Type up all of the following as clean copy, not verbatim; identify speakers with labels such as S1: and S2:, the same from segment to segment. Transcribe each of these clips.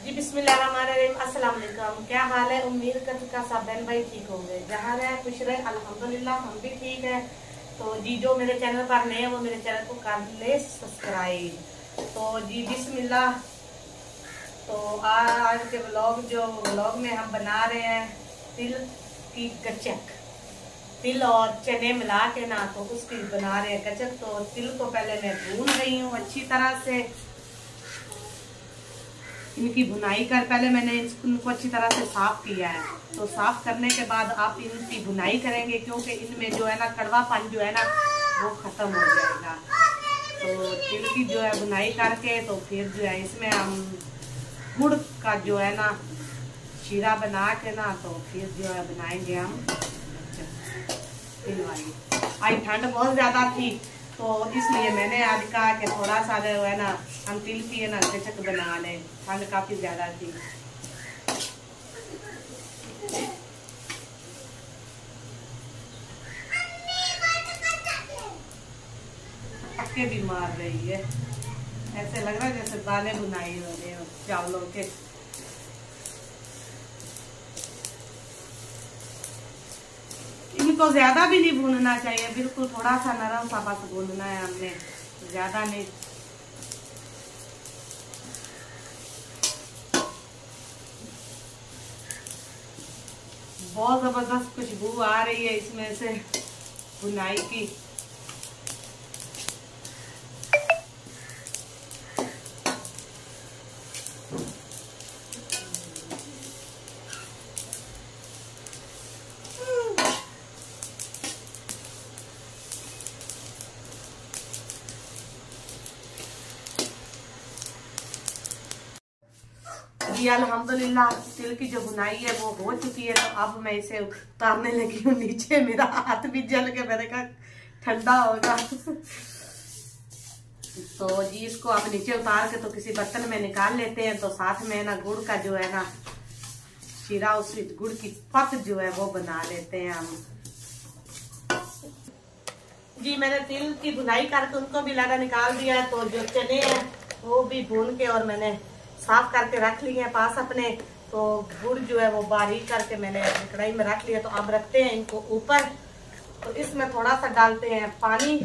S1: जी बिस्मिल्लाहिर्रहमानिर्रहीम। अस्सलाम वालेकुम। क्या हाल है? उम्मीद करती का सब बहन भाई ठीक होंगे, जहाँ रहे खुश रहे। अल्हम्दुलिल्लाह हम भी ठीक है। तो जी जो मेरे चैनल पर नए हैं वो मेरे चैनल को कर ले सब्सक्राइब। तो जी बिस्मिल्लाह। तो आज के व्लॉग में हम बना रहे हैं तिल की गचक। तिल और चने मिला के ना तो उसकी बना रहे हैं गचक। तो तिल को पहले मैं भून रही हूँ अच्छी तरह से। इनकी भुनाई कर पहले मैंने इनको अच्छी तरह से साफ किया है। तो साफ करने के बाद आप इनकी भुनाई करेंगे, क्योंकि इनमें जो है ना कड़वापन जो है ना वो खत्म हो जाएगा। तो तिल की जो है भुनाई करके तो फिर जो है इसमें हम गुड़ का जो है ना शीरा बना के ना तो फिर जो है बनाएंगे हम तिल वाली। आज ठंड बहुत ज्यादा थी तो इसलिए मैंने आज कहा कि थोड़ा सा जो है ना हम तिल की है ना गचक बना लें। ठंड काफी ज्यादा थी। पक्के भी मार रही है, ऐसे लग रहा है जैसे दाने बुनाई हो रहे हो चावलों के। इनको ज्यादा भी नहीं भूनना चाहिए, बिल्कुल थोड़ा सा नरम सा बस भूनना है हमने, ज्यादा नहीं। बहुत जबरदस्त खुशबू आ रही है इसमें से भुनाई की। जी अल्हम्दुलिल्लाह तिल की जो भुनाई है वो हो चुकी है। तो अब मैं इसे उतारने लगी हूँ नीचे। मेरा हाथ भी जल के मैंने कहा ठंडा होगा। तो जी इसको अब नीचे उतार के तो किसी बर्तन में निकाल लेते हैं। तो साथ में ना गुड़ का जो है ना शीरा, उस गुड़ की पत जो है वो बना लेते हैं हम। जी मैंने तिल की भुनाई करके उनको भी लगा निकाल दिया। तो जो चने हैं वो भी भून के और मैंने साफ करके रख लिए हैं पास अपने। तो गुड़ जो है वो बारीक करके मैंने कढ़ाई में रख लिया। तो अब रखते हैं इनको ऊपर। तो इसमें थोड़ा सा डालते हैं पानी।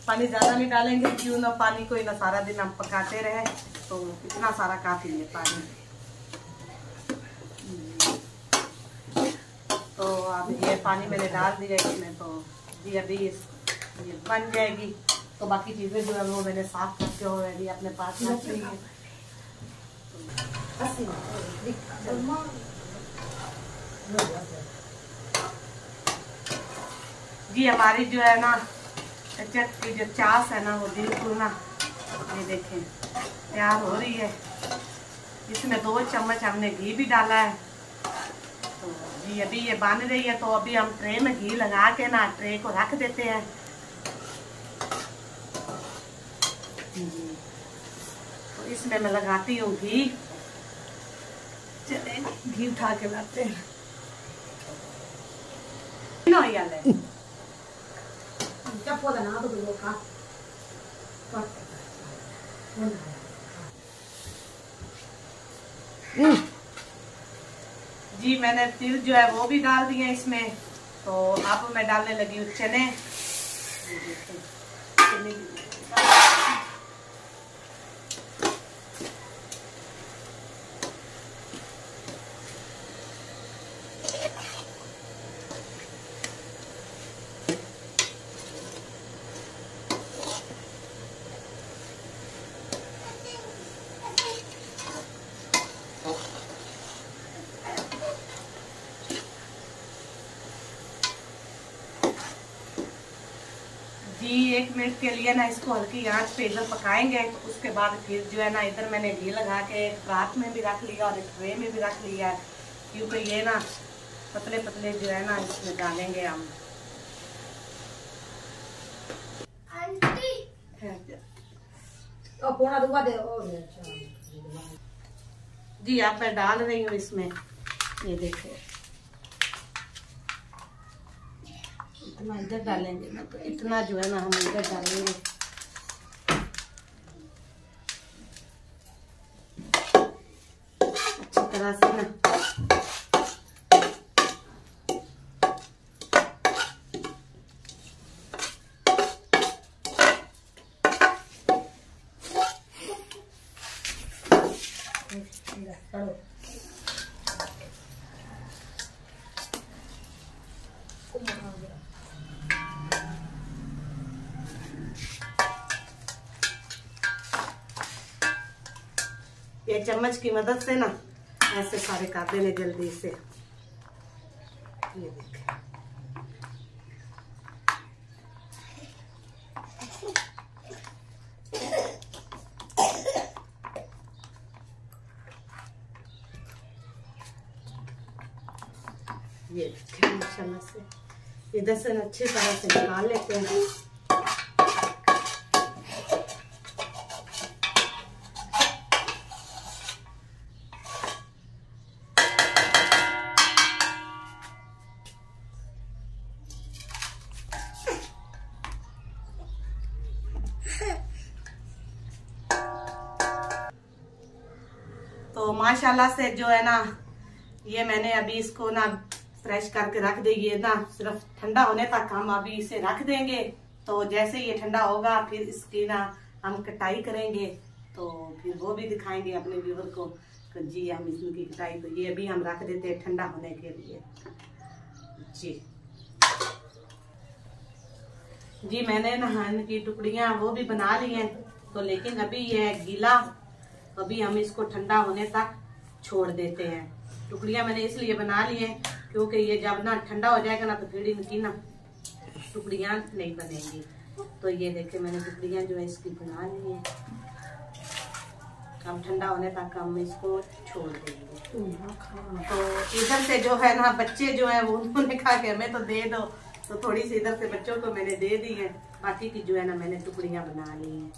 S1: पानी ज्यादा नहीं डालेंगे, क्यों ना पानी को ना सारा दिन हम पकाते रहे। तो इतना सारा काफी है पानी। तो अब ये पानी मैंने डाल दिया इसमें। तो जी अभी ये बन जाएगी। तो बाकी चीजें जो है वो मैंने साफ करके ऑलरेडी अपने पास रख ली है। जी हमारी जो है ना गचक की जो चास है ना वो बिल्कुल ना ये देखें तैयार हो रही है। इसमें 2 चम्मच हमने घी भी डाला है। तो जी अभी ये बन रही है। तो अभी हम ट्रे में घी लगा के ना ट्रे को रख देते हैं। तो इसमें मैं लगाती हूँ घी। चले घी उठा के लाते हैं। जी मैंने तिल जो है वो भी डाल दिए इसमें। तो अब मैं डालने लगी हूँ चने। जी 1 मिनट के लिए ना इसको हल्की आंच पे इधर पकाएंगे। तो उसके बाद फिर जो है ना इधर मैंने घी लगा के रात में भी रख लिया और एक ट्रे में भी रख लिया है, क्योंकि ये ना पतले पतले जो है ना इसमें डालेंगे हम। जी आप मैं डाल रही हूँ इसमें, ये देखो इतना इधर डालेंगे ना, तो इतना जो है ना हम इधर डालेंगे। तरह से ना ये चम्मच की मदद से ना ऐसे सारे काट देने जल्दी से। ये देखें, ये देखें माशाल्लाह से इधर से अच्छी तरह से निकाल लेते हैं। तो माशाल्लाह से जो है ना ये मैंने अभी इसको ना फ्रेश करके रख देंगे ना, सिर्फ ठंडा होने तक हम अभी इसे रख देंगे। तो जैसे ये ठंडा होगा फिर इसकी ना हम कटाई करेंगे, तो फिर वो भी दिखाएंगे अपने व्यूअर को कि जी हम इसकी कटाई। तो ये अभी हम रख देते हैं ठंडा होने के लिए। जी मैंने ना इनकी टुकड़ियां वो भी बना ली हैं, तो लेकिन अभी ये गीला, अभी हम इसको ठंडा होने तक छोड़ देते हैं। टुकड़ियां मैंने इसलिए बना ली हैं क्योंकि ये जब ना ठंडा हो जाएगा ना तो फिर इनकी ना टुकड़ियां नहीं बनेंगी। तो ये देखे मैंने टुकड़ियां जो है इसकी बना ली हैं। हम ठंडा होने तक हम इसको छोड़ देंगे। तो इधर से जो है ना बच्चे जो है वो उन्होंने कहा कि हमें तो दे दो, तो थोड़ी सी इधर से बच्चों को मैंने दे दी है। बाकी की जो है ना मैंने टुकड़ियां बना ली हैं।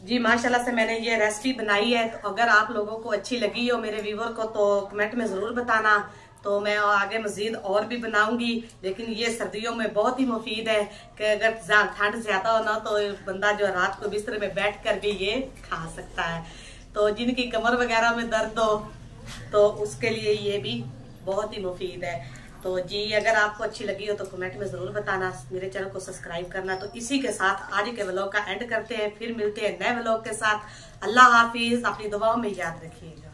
S1: जी माशाल्लाह से मैंने ये रेसिपी बनाई है। तो अगर आप लोगों को अच्छी लगी हो मेरे व्यूअर को तो कमेंट में ज़रूर बताना। तो मैं आगे मजीद और भी बनाऊंगी, लेकिन ये सर्दियों में बहुत ही मुफीद है कि अगर ठंड ज़्यादा हो ना तो बंदा जो रात को बिस्तर में बैठ कर भी ये खा सकता है। तो जिनकी कमर वगैरह में दर्द हो तो उसके लिए ये भी बहुत ही मुफीद है। तो जी अगर आपको अच्छी लगी हो तो कमेंट में ज़रूर बताना, मेरे चैनल को सब्सक्राइब करना। तो इसी के साथ आज के व्लॉग का एंड करते हैं, फिर मिलते हैं नए व्लॉग के साथ। अल्लाह हाफिज, अपनी दुआओं में याद रखिएगा।